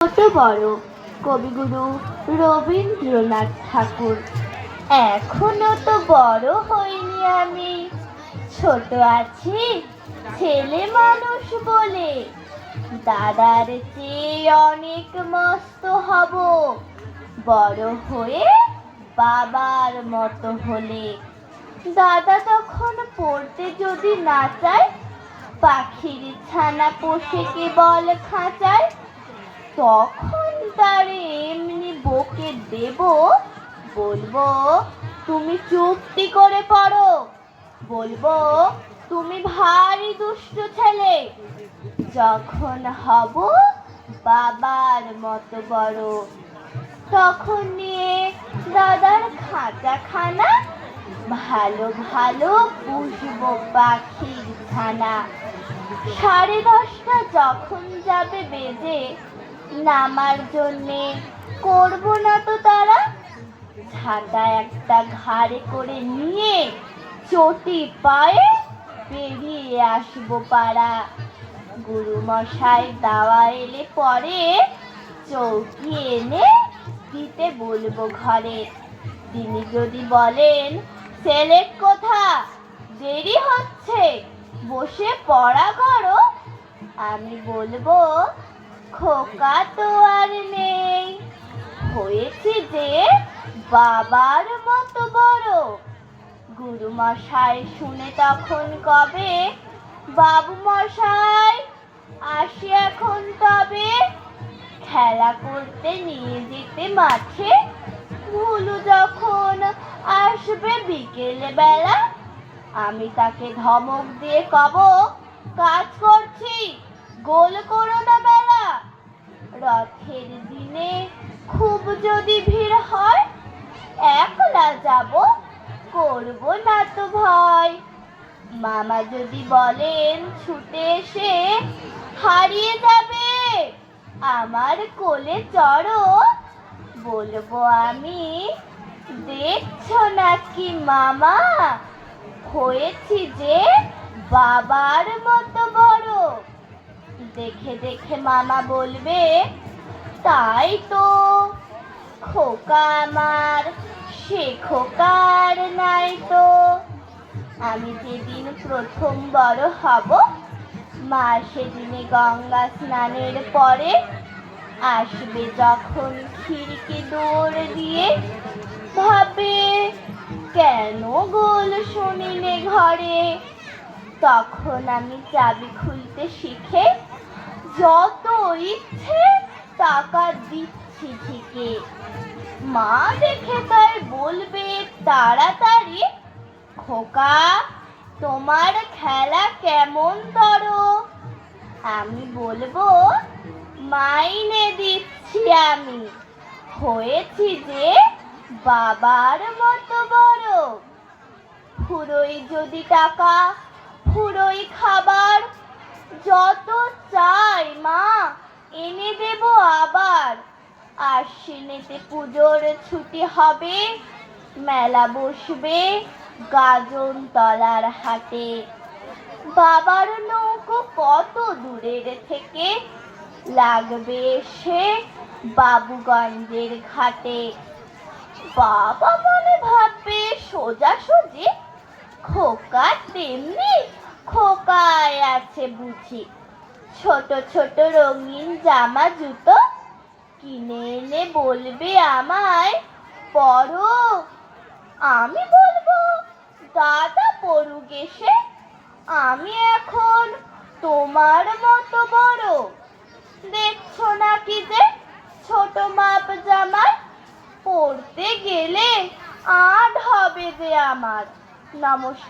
ছোট বড় কবিগুরু রবীন্দ্রনাথ ঠাকুর। এখনো তো বড় হইনি আমি, ছোট আছি ছেলে মানুষ বলে। দাদার চেয়ে অনেক মস্ত হব, বড় হয়ে বাবার মতো হলে। দাদা তখন পড়তে যদি না চায়, পাখির ছানা পোষে কেবল খাঁচায়, তখন তারে এমনি বকে দেব, বলবো তুমি চুপটি করে পড়ো, বলবো তুমি ভারী দুষ্ট ছেলে। যখন হব বাবার মতো বড়, তখন নিয়ে দাদার খাঁচাখানা ভালো ভালো পুষবো পাখির ছানা। 10:30 যখন যাবে বেজে, নামার জন্যে করবো না তো তারা। ছাতা একটা ঘাড়ে করে নিয়ে চটি পায়ে বেরিয়ে আসবো পাড়া। গুরুমশাই দাওয়া এলে পরে চৌকি এনে দিতে বলবো ঘরে। তিনি যদি বলেন ছেলে কোথা, দেরি হচ্ছে, বসে পড়া করো, আমি বলবো খোকা তো আর নেই, হয়েছি যে বাবার মতো বড়। গুরুমশাই শুনে তখন কবে, বাবু মশাই আসি এখন তবে। খেলা করতে নিয়ে যেতে মাঠে, ভুলু যখন আসবে বিকেল বেলা, আমি তাকে ধমক দিয়ে কব, কাজ করছি গোল করো না বেলা। রথের দিনে খুব যদি ভিড় হয়, একলা যাব, করব না তো ভয়। মামা যদি বলেন ছুটে এসে হারিয়ে যাবে, আমার কোলে চড়ো, বলবো আমি দেখছো নাকি মামা, হয়েছি যে বাবার মতো বড়। দেখে দেখে মামা বলবে, তাই তো, খোকা আমার সে খোকার নাই তো। আমি যেদিন প্রথম বড় হব, মা সেদিনে গঙ্গা স্নানের পরে আসবে যখন খিড়কি দৌড় দিয়ে, ভাবে কেন গোল শুনিলে ঘরে। তখন আমি চাবি খুলতে শিখে যত ইচ্ছে টাকা দিচ্ছি ঠিকে। মা দেখে তাই বলবে তাড়াতাড়ি, খোকা তোমার খেলা কেমন ধরো। আমি বলবো মাইনে দিচ্ছি আমি, হয়েছি যে বাবার মতো বড়। ফুরোই যদি টাকা, ফুরোই খাবার, যত চাই মা এনে দেব আবার। আশ্বিনেতে পুজোর ছুটি হবে, মেলা বসবে গাজন তলার হাটে। বাবার নৌকো কত দূরের থেকে লাগবে সে বাবুগঞ্জের ঘাটে। বাবা মনে ভাববে সোজাসুজি, খোকা তেমনি খোকায় আছে বুঝি। ছোট ছোট রঙিন জামা জুতো কিনে এনে বলবে আমায় পরো। আমি বলবো দাদা পড়ুক এসে, আমি এখন তোমার মতো বড়। দেখছো নাকি যে ছোট মাপ জামায়, পড়তে গেলে আধ হবে যে আমার। নমস্কার।